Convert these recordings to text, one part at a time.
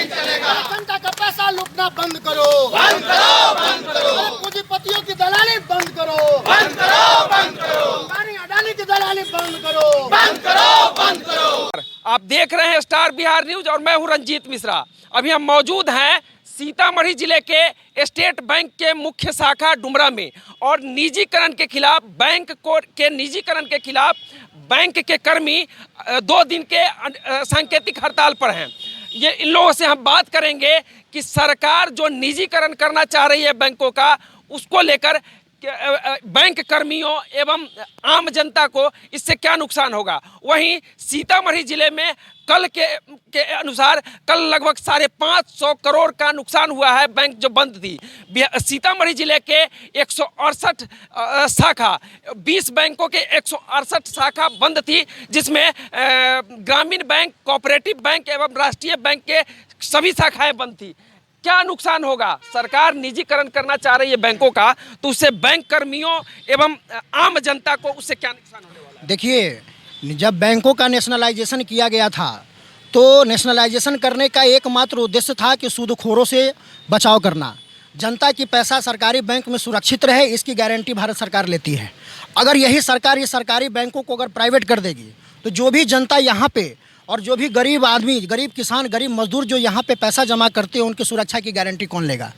जनता का पैसा लूटना बंद करो, बंद करो, बंद करो। पूंजीपतियों की दलाली बंद करो, बंद करो, बंद करो। अदानी अडानी की दलाली बंद करो, बंद करो, बंद करो। आप देख रहे हैं स्टार बिहार न्यूज और मैं हूं रंजीत मिश्रा। अभी हम मौजूद हैं सीतामढ़ी जिले के स्टेट बैंक के मुख्य शाखा डुमरा में और निजीकरण के खिलाफ के निजीकरण के खिलाफ बैंक के कर्मी 2 दिन के सांकेतिक हड़ताल पर हैं। ये इन लोगों से हम बात करेंगे कि सरकार जो निजीकरण करना चाह रही है बैंकों का, उसको लेकर बैंक कर्मियों एवं आम जनता को इससे क्या नुकसान होगा। वहीं सीतामढ़ी जिले में कल के अनुसार कल लगभग 550 करोड़ का नुकसान हुआ है। बैंक जो बंद थी, सीतामढ़ी जिले के 168 शाखा 20 बैंकों के 168 शाखा बंद थी, जिसमें ग्रामीण बैंक, कोऑपरेटिव बैंक एवं राष्ट्रीय बैंक के सभी शाखाएं बंद थी। क्या नुकसान होगा? सरकार निजीकरण करना चाह रही है बैंकों का, तो उससे बैंक कर्मियों एवं आम जनता को उससे क्या नुकसान होने वाला है? देखिए, जब बैंकों का नेशनलाइजेशन किया गया था तो नेशनलाइजेशन करने का एकमात्र उद्देश्य था कि सूदखोरों से बचाव करना। जनता की पैसा सरकारी बैंक में सुरक्षित रहे, इसकी गारंटी भारत सरकार लेती है। अगर यही सरकार ये सरकारी बैंकों को अगर प्राइवेट कर देगी तो जो भी जनता यहाँ पे और जो भी गरीब आदमी, गरीब किसान, गरीब मजदूर जो यहाँ पे पैसा जमा करते हैं, उनकी सुरक्षा की गारंटी कौन लेगा?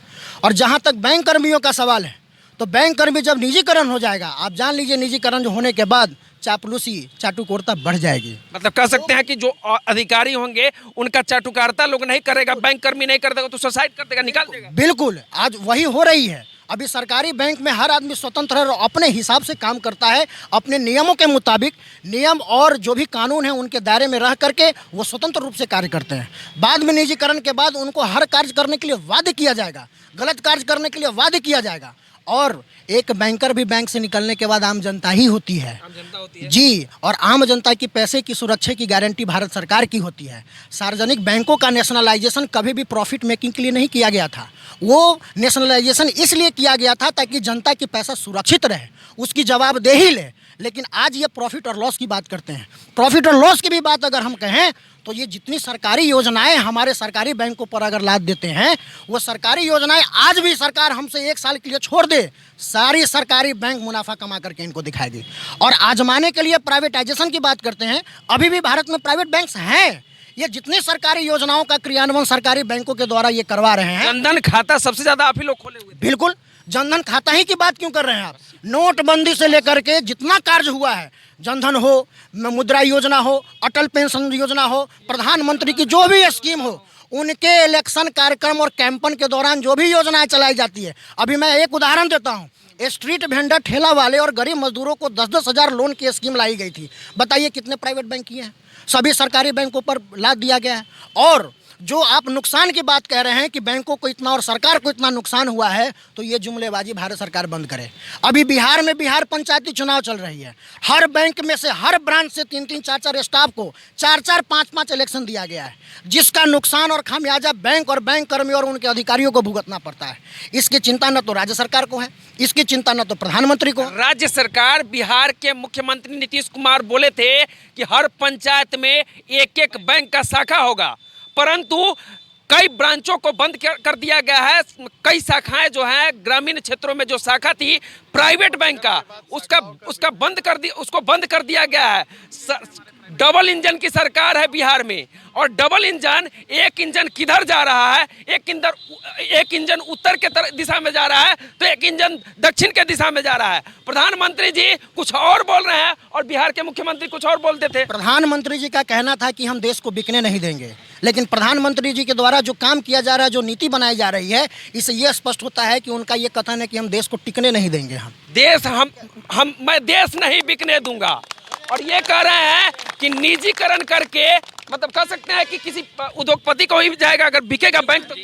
और जहाँ तक बैंक कर्मियों का सवाल है, तो बैंक कर्मी जब निजीकरण हो जाएगा, आप जान लीजिए निजीकरण होने के बाद चापलूसी, चाटुकारिता बढ़ जाएगी। मतलब कह सकते हैं कि जो अधिकारी होंगे उनका चाटुकारिता लोग नहीं करेगा, बैंक कर्मी नहीं कर देगा तो सुसाइड कर देगा, निकाल देगा। बिल्कुल, आज वही हो रही है। अभी सरकारी बैंक में हर आदमी स्वतंत्र है और अपने हिसाब से काम करता है, अपने नियमों के मुताबिक। नियम और जो भी कानून है उनके दायरे में रह करके वो स्वतंत्र रूप से कार्य करते हैं। बाद में निजीकरण के बाद उनको हर कार्य करने के लिए बाध्य किया जाएगा, गलत कार्य करने के लिए बाध्य किया जाएगा। और एक बैंकर भी बैंक से निकलने के बाद आम जनता ही होती है। आम जनता होती है जी, और आम जनता की पैसे की सुरक्षा की गारंटी भारत सरकार की होती है। सार्वजनिक बैंकों का नेशनलाइजेशन कभी भी प्रॉफिट मेकिंग के लिए नहीं किया गया था। वो नेशनलाइजेशन इसलिए किया गया था ताकि जनता की पैसा सुरक्षित रहे, उसकी जवाबदेही ले। लेकिन आज ये प्रॉफिट और लॉस की बात करते हैं। प्रॉफिट और लॉस की भी बात अगर हम कहें तो ये जितनी सरकारी योजनाएं हमारे सरकारी बैंकों पर अगर लाद देते हैं, वो सरकारी योजनाएं आज भी सरकार हमसे 1 साल के लिए छोड़ दे, सारी सरकारी बैंक मुनाफा कमा करके इनको दिखाएगी। और आजमाने के लिए प्राइवेटाइजेशन की बात करते हैं। अभी भी भारत में प्राइवेट बैंक्स हैं। ये जितनी सरकारी योजनाओं का क्रियान्वयन सरकारी बैंकों के द्वारा ये करवा रहे हैं। जनधन खाता सबसे ज्यादा आप ही लोग खोले हुए थे। बिल्कुल, जनधन खाता ही की बात क्यों कर रहे हैं आप? नोटबंदी से लेकर के जितना कार्य हुआ है, जनधन हो, मुद्रा योजना हो, अटल पेंशन योजना हो, प्रधानमंत्री की जो भी स्कीम हो, उनके इलेक्शन कार्यक्रम और कैंपन के दौरान जो भी योजनाएं चलाई जाती है। अभी मैं एक उदाहरण देता हूं, स्ट्रीट वेंडर, ठेला वाले और गरीब मजदूरों को 10-10 हज़ार लोन की स्कीम लाई गई थी। बताइए कितने प्राइवेट बैंक किए हैं? सभी सरकारी बैंकों पर लाद दिया गया है। और जो आप नुकसान की बात कह रहे हैं कि बैंकों को इतना और सरकार को इतना नुकसान हुआ है, तो ये जुमलेबाजी भारत सरकार बंद करे। अभी बिहार में बिहार पंचायती चुनाव चल रही है। हर बैंक में से, हर ब्रांच से 3-3, 4-4 स्टाफ को 4-4, 5-5 इलेक्शन दिया गया है, जिसका नुकसान और खामियाजा बैंक और बैंक कर्मी और उनके अधिकारियों को भुगतना पड़ता है। इसकी चिंता न तो राज्य सरकार को है, इसकी चिंता न तो प्रधानमंत्री को। राज्य सरकार, बिहार के मुख्यमंत्री नीतीश कुमार बोले थे कि हर पंचायत में एक बैंक का शाखा होगा, परंतु कई ब्रांचों को बंद कर दिया गया है। कई शाखाएं जो हैं ग्रामीण क्षेत्रों में, जो शाखा थी प्राइवेट बैंक का, उसको बंद कर दिया गया है। डबल इंजन की सरकार है बिहार में, और डबल इंजन, एक इंजन किधर जा रहा है? एक इंजन उत्तर के दिशा में जा रहा है तो एक इंजन दक्षिण के दिशा में जा रहा है। प्रधानमंत्री जी कुछ और बोल रहे हैं और बिहार के मुख्यमंत्री कुछ और बोलते थे। प्रधानमंत्री जी का कहना था कि हम देश को बिकने नहीं देंगे, लेकिन प्रधानमंत्री जी के द्वारा जो काम किया जा रहा है, जो नीति बनाई जा रही है, इससे ये स्पष्ट होता है कि उनका ये कथन है कि हम देश को टिकने नहीं देंगे। मैं देश नहीं बिकने दूंगा। और ये कह रहे हैं कि निजीकरण करके, मतलब कह सकते हैं कि किसी उद्योगपति को ही जाएगा अगर बिकेगा बैंक तो।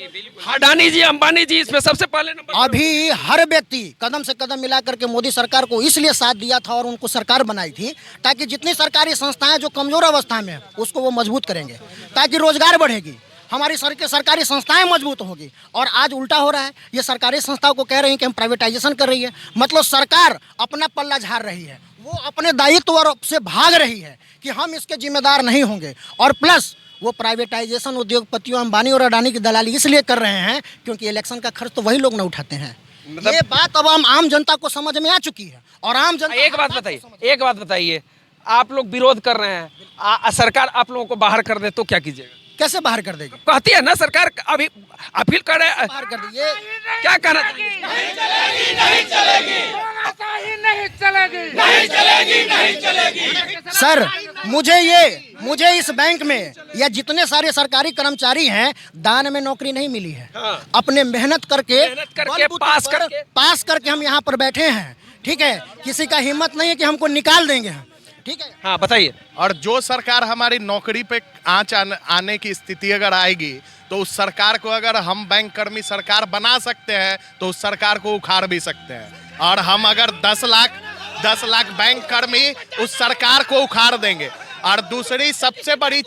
अडानी जी, अंबानी जी इसमें सबसे पहले नंबर। अभी हर व्यक्ति कदम से कदम मिला करके मोदी सरकार को इसलिए साथ दिया था और उनको सरकार बनाई थी ताकि जितनी सरकारी संस्थाएं जो कमजोर अवस्था में है उसको वो मजबूत करेंगे, ताकि रोजगार बढ़ेगी, हमारी सरकारी संस्थाएं मजबूत होगी। और आज उल्टा हो रहा है, ये सरकारी संस्थाओं को कह रही हैं कि हम प्राइवेटाइजेशन कर रही है। मतलब सरकार अपना पल्ला झाड़ रही है, वो अपने दायित्व से भाग रही है कि हम इसके जिम्मेदार नहीं होंगे। और प्लस वो प्राइवेटाइजेशन उद्योगपतियों अंबानी और अडानी की दलाली इसलिए कर रहे हैं क्योंकि इलेक्शन का खर्च तो वही लोग ना उठाते हैं। मतलब- ये बात अब आम जनता को समझ में आ चुकी है और आम जनता एक बात बताइए, आप लोग विरोध कर रहे हैं, सरकार आप लोगों को बाहर कर दे तो क्या कीजिएगा? कैसे बाहर कर देगी? कहती है ना सरकार, अभी अपील कर रहे हैं, बाहर कर दी ये क्या कहना चाहिए? सर मुझे इस बैंक में या जितने सारे सरकारी कर्मचारी हैं दान में नौकरी नहीं मिली है। हाँ। अपने मेहनत करके बलबूते पास करके हम यहाँ पर बैठे हैं। ठीक है, किसी का हिम्मत नहीं है कि हमको निकाल देंगे हम। ठीक है, हाँ बताइए। और जो सरकार हमारी नौकरी पे आंच आने की स्थिति अगर आएगी तो उस सरकार को अगर हम बैंक कर्मी सरकार बना सकते हैं तो उस सरकार को उखाड़ भी सकते हैं। और हम अगर 10 लाख बैंक कर्मी उस सरकार को उखाड़ देंगे। और दूसरी सबसे बड़ी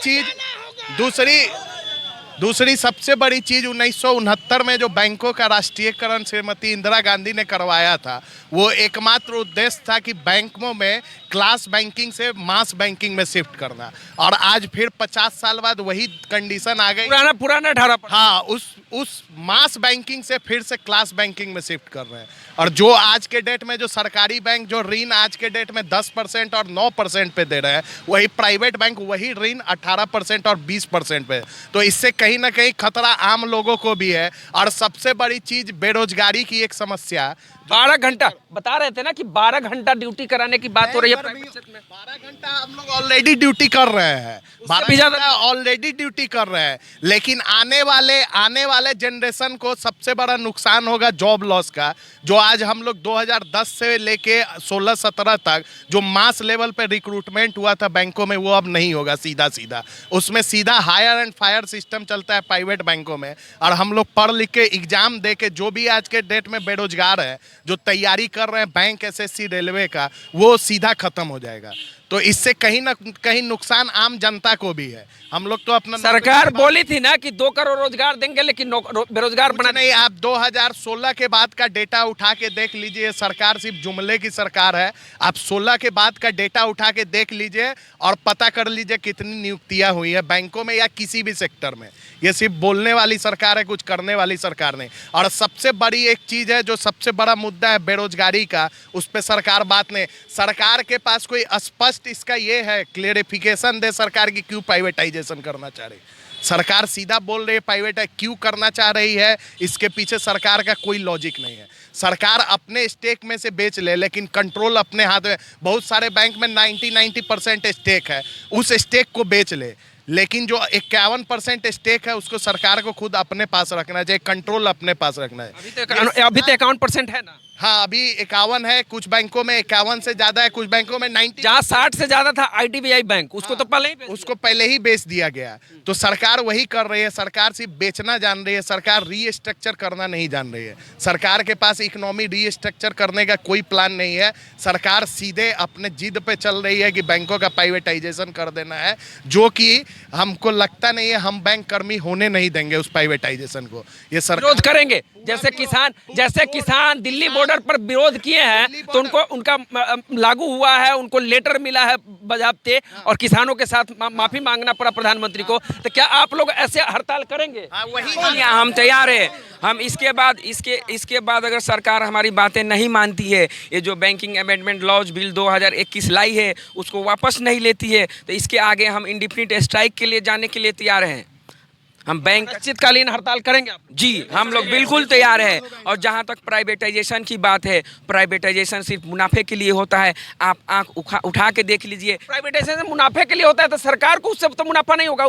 चीज 1969 में जो बैंकों का राष्ट्रीयकरण श्रीमती इंदिरा गांधी ने करवाया था, वो एकमात्र उद्देश्य था कि बैंकों में क्लास बैंकिंग से मास बैंकिंग में शिफ्ट करना। और आज फिर 50 साल बाद वही कंडीशन आ गई। पुराना 18। हाँ, उस मास बैंकिंग से फिर से क्लास बैंकिंग में शिफ्ट कर रहे हैं। और जो आज के डेट में जो सरकारी बैंक जो ऋण आज के डेट में 10% और 9% पे दे रहे हैं, वही प्राइवेट बैंक वही ऋण 18% और 20% पे। तो इससे कहीं ना कहीं खतरा आम लोगों को भी है। और सबसे बड़ी चीज बेरोजगारी की एक समस्या। 12 घंटा बता रहे थे ना कि 12 घंटा ड्यूटी कराने की बात हो रही है प्राइवेट क्षेत्र में। 12 घंटा हम लोग ऑलरेडी ड्यूटी कर रहे हैं, 12 घंटा ऑलरेडी ड्यूटी कर रहे हैं। लेकिन आने वाले जनरेशन को सबसे बड़ा नुकसान होगा जॉब लॉस का। जो आज हम लोग 2010 से लेके 16-17 तक जो मास लेवल पे रिक्रूटमेंट हुआ था बैंकों में, वो अब नहीं होगा सीधा। उसमें सीधा हायर एंड फायर सिस्टम चलता है प्राइवेट बैंकों में। और हम लोग पढ़ लिख के एग्जाम दे के जो भी आज के डेट में बेरोजगार है, जो तैयारी कर रहे हैं बैंक, एसएससी, रेलवे का, वो सीधा खत्म हो जाएगा। तो इससे कहीं ना कहीं नुकसान आम जनता को भी है। हम लोग तो अपना सरकार बोली थी ना कि 2 करोड़ रोजगार देंगे, लेकिन बेरोजगार बना नहीं। आप 2016 के बाद का डेटा उठा के देख लीजिए। सरकार सिर्फ जुमले की सरकार है। आप 16 के बाद का डेटा उठा के देख लीजिए और पता कर लीजिए कितनी नियुक्तियां हुई है बैंकों में या किसी भी सेक्टर में। ये सिर्फ बोलने वाली सरकार है, कुछ करने वाली सरकार नहीं। और सबसे बड़ी एक चीज़ है, जो सबसे बड़ा मुद्दा है बेरोजगारी का, उस पर सरकार बात नहीं। सरकार के पास कोई स्पष्ट इसका ये है क्लेरिफिकेशन दे सरकार की क्यों प्राइवेटाइजेशन करना चाह रही। सरकार सीधा बोल रही है प्राइवेट क्यों करना चाह रही है, इसके पीछे सरकार का कोई लॉजिक नहीं है। सरकार अपने स्टेक में से बेच ले, लेकिन कंट्रोल अपने हाथ में। बहुत सारे बैंक में 90% स्टेक है, उस स्टेक को बेच ले। लेकिन जो 51% स्टेक है उसको सरकार को खुद अपने पास रखना चाहिए, कंट्रोल अपने पास रखना है। अभी तो 51% है ना। हाँ, अभी 51 है, कुछ बैंकों में 51 से ज्यादा है, कुछ बैंकों में 90। जहाँ 60 से ज्यादा था IDBI बैंक, उसको तो पहले ही बेच दिया गया। तो सरकार वही कर रही है। सरकार सिर्फ बेचना जान रही है, सरकार रीस्ट्रक्चर करना नहीं जान रही है। सरकार के पास इकोनॉमी रीस्ट्रक्चर करने का कोई प्लान नहीं है। सरकार सीधे अपने जिद पे चल रही है कि बैंकों का प्राइवेटाइजेशन कर देना है, जो कि हमको लगता नहीं है हम बैंक कर्मी होने नहीं देंगे उस प्राइवेटाइजेशन को। ये सरकार विरोध करेंगे। जैसे किसान दिल्ली बॉर्डर पर विरोध किए हैं, तो उनका लागू हुआ है, उनको लेटर मिला है बजाबते, और किसानों के साथ माफी मांगना पड़ा प्रधानमंत्री को। तो क्या आप लोग ऐसे हड़ताल करेंगे? वही हम तैयार है। हम इसके बाद अगर सरकार हमारी बातें नहीं मानती है, ये जो बैंकिंग अमेंडमेंट लॉज बिल 2021 लाई है उसको वापस नहीं लेती है, तो इसके आगे हम इंडेफिनिट स्ट्राइक के लिए जाने के लिए तैयार हैं। हम बैंक अनिश्चितकालीन हड़ताल करेंगे आप? जी, हम लोग बिल्कुल तैयार है। और जहाँ तक प्राइवेटाइजेशन की बात है, प्राइवेटाइजेशन सिर्फ मुनाफे के लिए होता है। आप आंख उठा के देख लीजिए। प्राइवेटाइजेशन मुनाफे के लिए होता है तो सरकार को उससे तो मुनाफा नहीं होगा।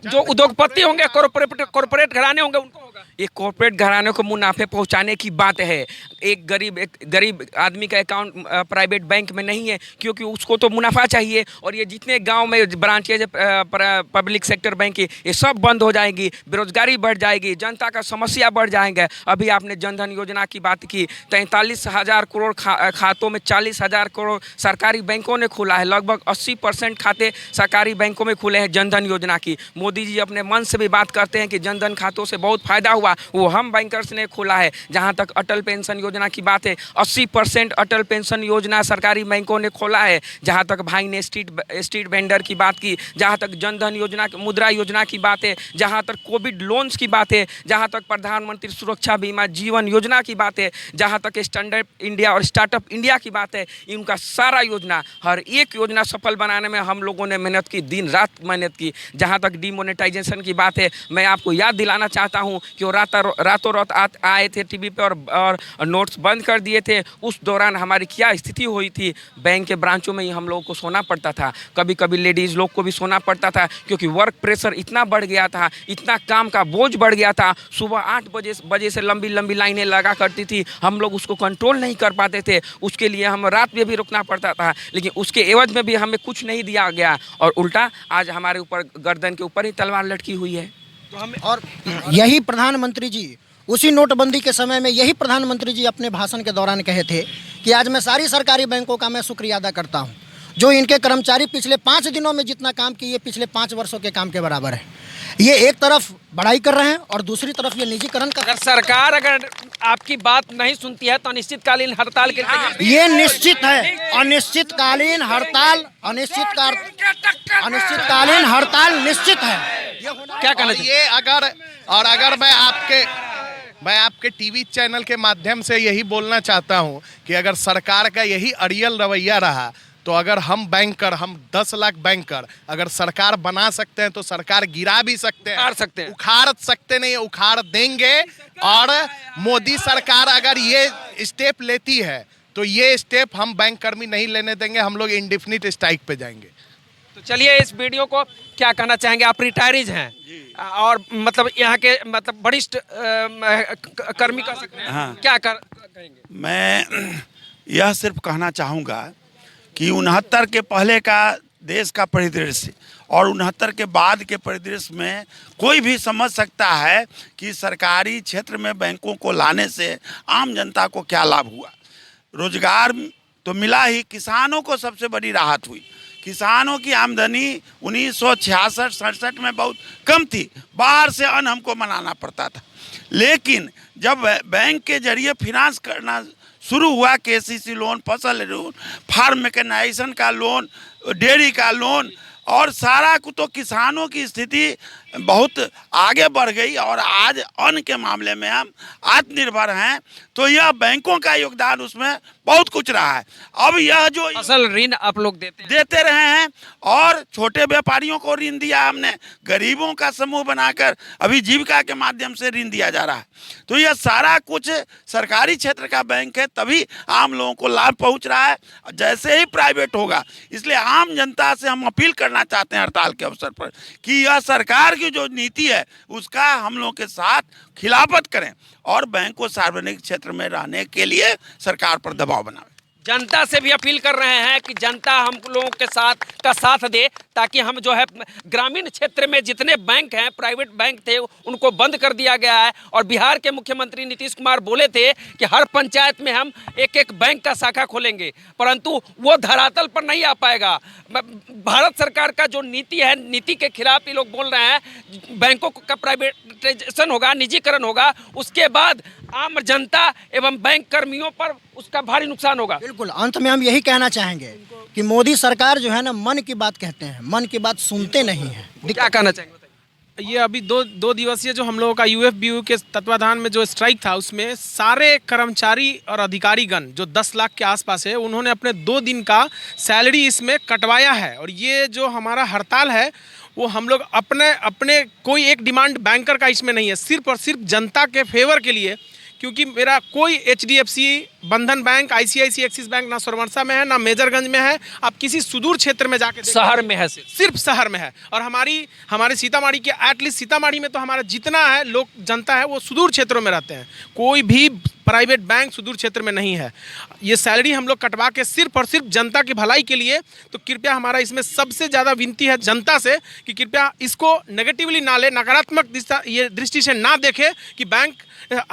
जो उद्योगपति होंगे, कॉर्पोरेट घराने होंगे, उनको होगा। एक कॉर्पोरेट घराने को मुनाफे पहुंचाने की बात है। एक गरीब आदमी का अकाउंट प्राइवेट बैंक में नहीं है, क्योंकि उसको तो मुनाफा चाहिए। और ये जितने गांव में ब्रांचेज पब्लिक सेक्टर बैंक के, ये सब बंद हो जाएगी, बेरोजगारी बढ़ जाएगी, जनता का समस्या बढ़ जाएंगे। अभी आपने जनधन योजना की बात की, 43,000 करोड़ खातों में 40,000 करोड़ सरकारी बैंकों ने खोला है। लगभग 80% खाते सरकारी बैंकों में खुले हैं जनधन योजना की। मोदी जी अपने मन से भी बात करते हैं कि जनधन खातों से बहुत फायदा हुआ, वो हम बैंकर्स ने खोला है। जहां तक अटल पेंशन योजना की बात है, 80% अटल पेंशन योजना सरकारी बैंकों ने खोला है। जहां तक भाई ने स्ट्रीट वेंडर की बात की, जहां तक जनधन योजना, मुद्रा योजना की बात है, जहां तक कोविड लोन्स की बात है, जहां तक प्रधानमंत्री सुरक्षा बीमा जीवन योजना की बात है, जहां तक स्टैंडअप इंडिया और स्टार्टअप इंडिया की बात है, इनका सारा योजना, हर एक योजना सफल बनाने में हम लोगों ने मेहनत की, दिन रात मेहनत की। जहां तक डिमोनेटाइजेशन की बात है, मैं आपको याद दिलाना चाहता हूं कि वो रातों रात आए थे टीवी पे और नोट्स बंद कर दिए थे। उस दौरान हमारी क्या स्थिति हुई थी, बैंक के ब्रांचों में ही हम लोगों को सोना पड़ता था, कभी कभी लेडीज़ लोग को भी सोना पड़ता था, क्योंकि वर्क प्रेशर इतना बढ़ गया था, इतना काम का बोझ बढ़ गया था। सुबह 8 बजे से लंबी लंबी लाइनें लगा करती थी, हम लोग उसको कंट्रोल नहीं कर पाते थे। उसके लिए हम रात में भी रुकना पड़ता था, लेकिन उसके एवज में भी हमें कुछ नहीं दिया गया, और उल्टा आज हमारे ऊपर गर्दन के ऊपर ही तलवार लटकी हुई है। तो हम और यही प्रधानमंत्री जी उसी नोटबंदी के समय में यही प्रधानमंत्री जी अपने भाषण के दौरान कहे थे कि आज मैं सारी सरकारी बैंकों का मैं शुक्रिया अदा करता हूं, जो इनके कर्मचारी पिछले 5 दिनों में जितना काम किए पिछले 5 वर्षों के काम के बराबर है। ये एक तरफ बढ़ाई कर रहे हैं और दूसरी तरफ ये निजीकरण का। अगर सरकार अगर आपकी बात नहीं सुनती है तो अनिश्चितकालीन हड़ताल के लिए ये निश्चित है, अनिश्चितकालीन हड़ताल, अनिश्चितकालीन हड़ताल निश्चित है। क्या कहना और ये अगर मैं आपके टीवी चैनल के माध्यम से यही बोलना चाहता हूं कि अगर सरकार का यही अड़ियल रवैया रहा तो अगर हम 10 लाख बैंकर अगर सरकार बना सकते हैं तो सरकार गिरा भी सकते हैं, उखाड़ सकते नहीं, उखाड़ देंगे। और मोदी सरकार अगर ये स्टेप लेती है तो ये स्टेप हम बैंक कर्मी नहीं लेने देंगे, हम लोग इंडेफिनिट स्ट्राइक पे जाएंगे। तो चलिए इस वीडियो को क्या कहना चाहेंगे, आप रिटायरीज हैं और मतलब यहाँ के मतलब वरिष्ठ कर्मी कर सकते हैं, हाँ। क्या कहेंगे? मैं यह सिर्फ कहना चाहूँगा कि 69 के पहले का देश का परिदृश्य और 69 के बाद के परिदृश्य में कोई भी समझ सकता है कि सरकारी क्षेत्र में बैंकों को लाने से आम जनता को क्या लाभ हुआ। रोजगार तो मिला ही, किसानों को सबसे बड़ी राहत हुई। किसानों की आमदनी 1966-67 में बहुत कम थी, बाहर से अन्न हमको मनाना पड़ता था। लेकिन जब बैंक के जरिए फिनांस करना शुरू हुआ, केसीसी लोन, फसल लोन, फार्म मैकेनाइजेशन का लोन, डेयरी का लोन, और सारा को तो किसानों की स्थिति बहुत आगे बढ़ गई और आज अन्न के मामले में हम आत्मनिर्भर हैं। तो यह बैंकों का योगदान उसमें बहुत कुछ रहा है। अब यह जो फसल ऋण आप लोग देते रहे हैं और छोटे व्यापारियों को ऋण दिया हमने, गरीबों का समूह बनाकर अभी जीविका के माध्यम से ऋण दिया जा रहा है। तो यह सारा कुछ सरकारी क्षेत्र का बैंक है, तभी आम लोगों को लाभ पहुंच रहा है, जैसे ही प्राइवेट होगा। इसलिए आम जनता से हम अपील करना चाहते हैं हड़ताल के अवसर पर कि यह सरकार की जो नीति है उसका हम लोगों के साथ खिलाफत करें और बैंक को सार्वजनिक क्षेत्र में रहने के लिए सरकार पर दबाव बनाएं। जनता से भी अपील कर रहे हैं कि जनता हम लोगों के साथ दे, ताकि हम जो है ग्रामीण क्षेत्र में जितने बैंक हैं, प्राइवेट बैंक थे, उनको बंद कर दिया गया है। और बिहार के मुख्यमंत्री नीतीश कुमार बोले थे कि हर पंचायत में हम एक बैंक का शाखा खोलेंगे, परंतु वो धरातल पर नहीं आ पाएगा। भारत सरकार का जो नीति है, नीति के खिलाफ ये लोग बोल रहे हैं। बैंकों का प्राइवेटाइजेशन होगा, निजीकरण होगा, उसके बाद आम जनता एवं बैंक कर्मियों पर उसका भारी नुकसान होगा। बिल्कुल, अंत में हम यही कहना चाहेंगे कि मोदी सरकार जो है ना, मन की बात कहते हैं, मन की बात सुनते नहीं है। क्या कहना चाहेंगे? ये अभी दो दिवसीय जो हम लोगों का यूएफबीयू के तत्वाधान में जो स्ट्राइक था, उसमें सारे कर्मचारी और अधिकारीगण जो 10 लाख के आसपास है, उन्होंने अपने 2 दिन का सैलरी इसमें कटवाया है। और ये जो हमारा हड़ताल है वो हम लोग अपने कोई एक डिमांड बैंकर का इसमें नहीं है, सिर्फ और सिर्फ जनता के फेवर के लिए। क्योंकि मेरा कोई HDFC बंधन बैंक, ICICI एक्सिस बैंक ना सोरवर्षा में है, ना मेजरगंज में है। आप किसी सुदूर क्षेत्र में जाके शहर में है सिर्फ शहर में है। और हमारे सीतामढ़ी के एटलीस्ट सीतामढ़ी में तो हमारा जितना है लोग जनता है वो सुदूर क्षेत्रों में रहते हैं। कोई भी प्राइवेट बैंक सुदूर क्षेत्र में नहीं है। ये सैलरी हम लोग कटवा के सिर्फ और सिर्फ जनता की भलाई के लिए, तो कृपया हमारा इसमें सबसे ज़्यादा विनती है जनता से कि कृपया इसको नेगेटिवली ना ले, नकारात्मक ये दृष्टि से ना देखे कि बैंक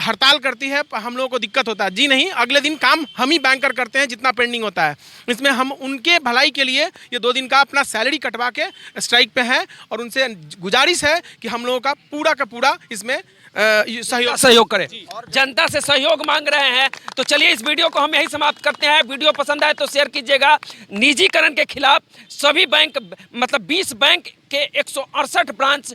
हड़ताल करती है हम लोगों को दिक्कत होता है। जी नहीं, अगले दिन काम हम ही बैंकर करते हैं जितना पेंडिंग होता है। इसमें हम उनके भलाई के लिए ये 2 दिन का अपना सैलरी कटवा के स्ट्राइक पे हैं और उनसे गुजारिश है कि हम लोगों का पूरा इसमें सहयोग करें। जनता से सहयोग मांग रहे हैं। तो चलिए इस वीडियो को हम यही समाप्त करते हैं। वीडियो पसंद आए तो शेयर कीजिएगा। निजीकरण के खिलाफ सभी बैंक, मतलब 20 बैंक के 168 ब्रांच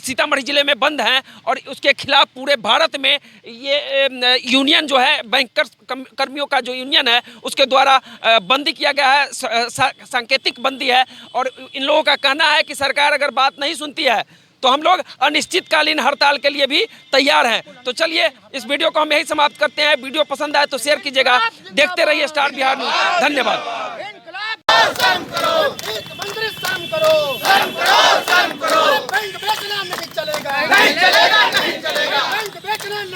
सीतामढ़ी जिले में बंद हैं और उसके खिलाफ पूरे भारत में ये यूनियन जो है, बैंकर्स कर्मियों का जो यूनियन है उसके द्वारा बंदी किया गया है, सांकेतिक बंदी है। और इन लोगों का कहना है कि सरकार अगर बात नहीं सुनती है तो हम लोग अनिश्चितकालीन हड़ताल के लिए भी तैयार हैं। तो चलिए इस वीडियो को हम यही समाप्त करते हैं। वीडियो पसंद आए तो शेयर कीजिएगा। देखते रहिए स्टार बिहार न्यूज़। धन्यवाद।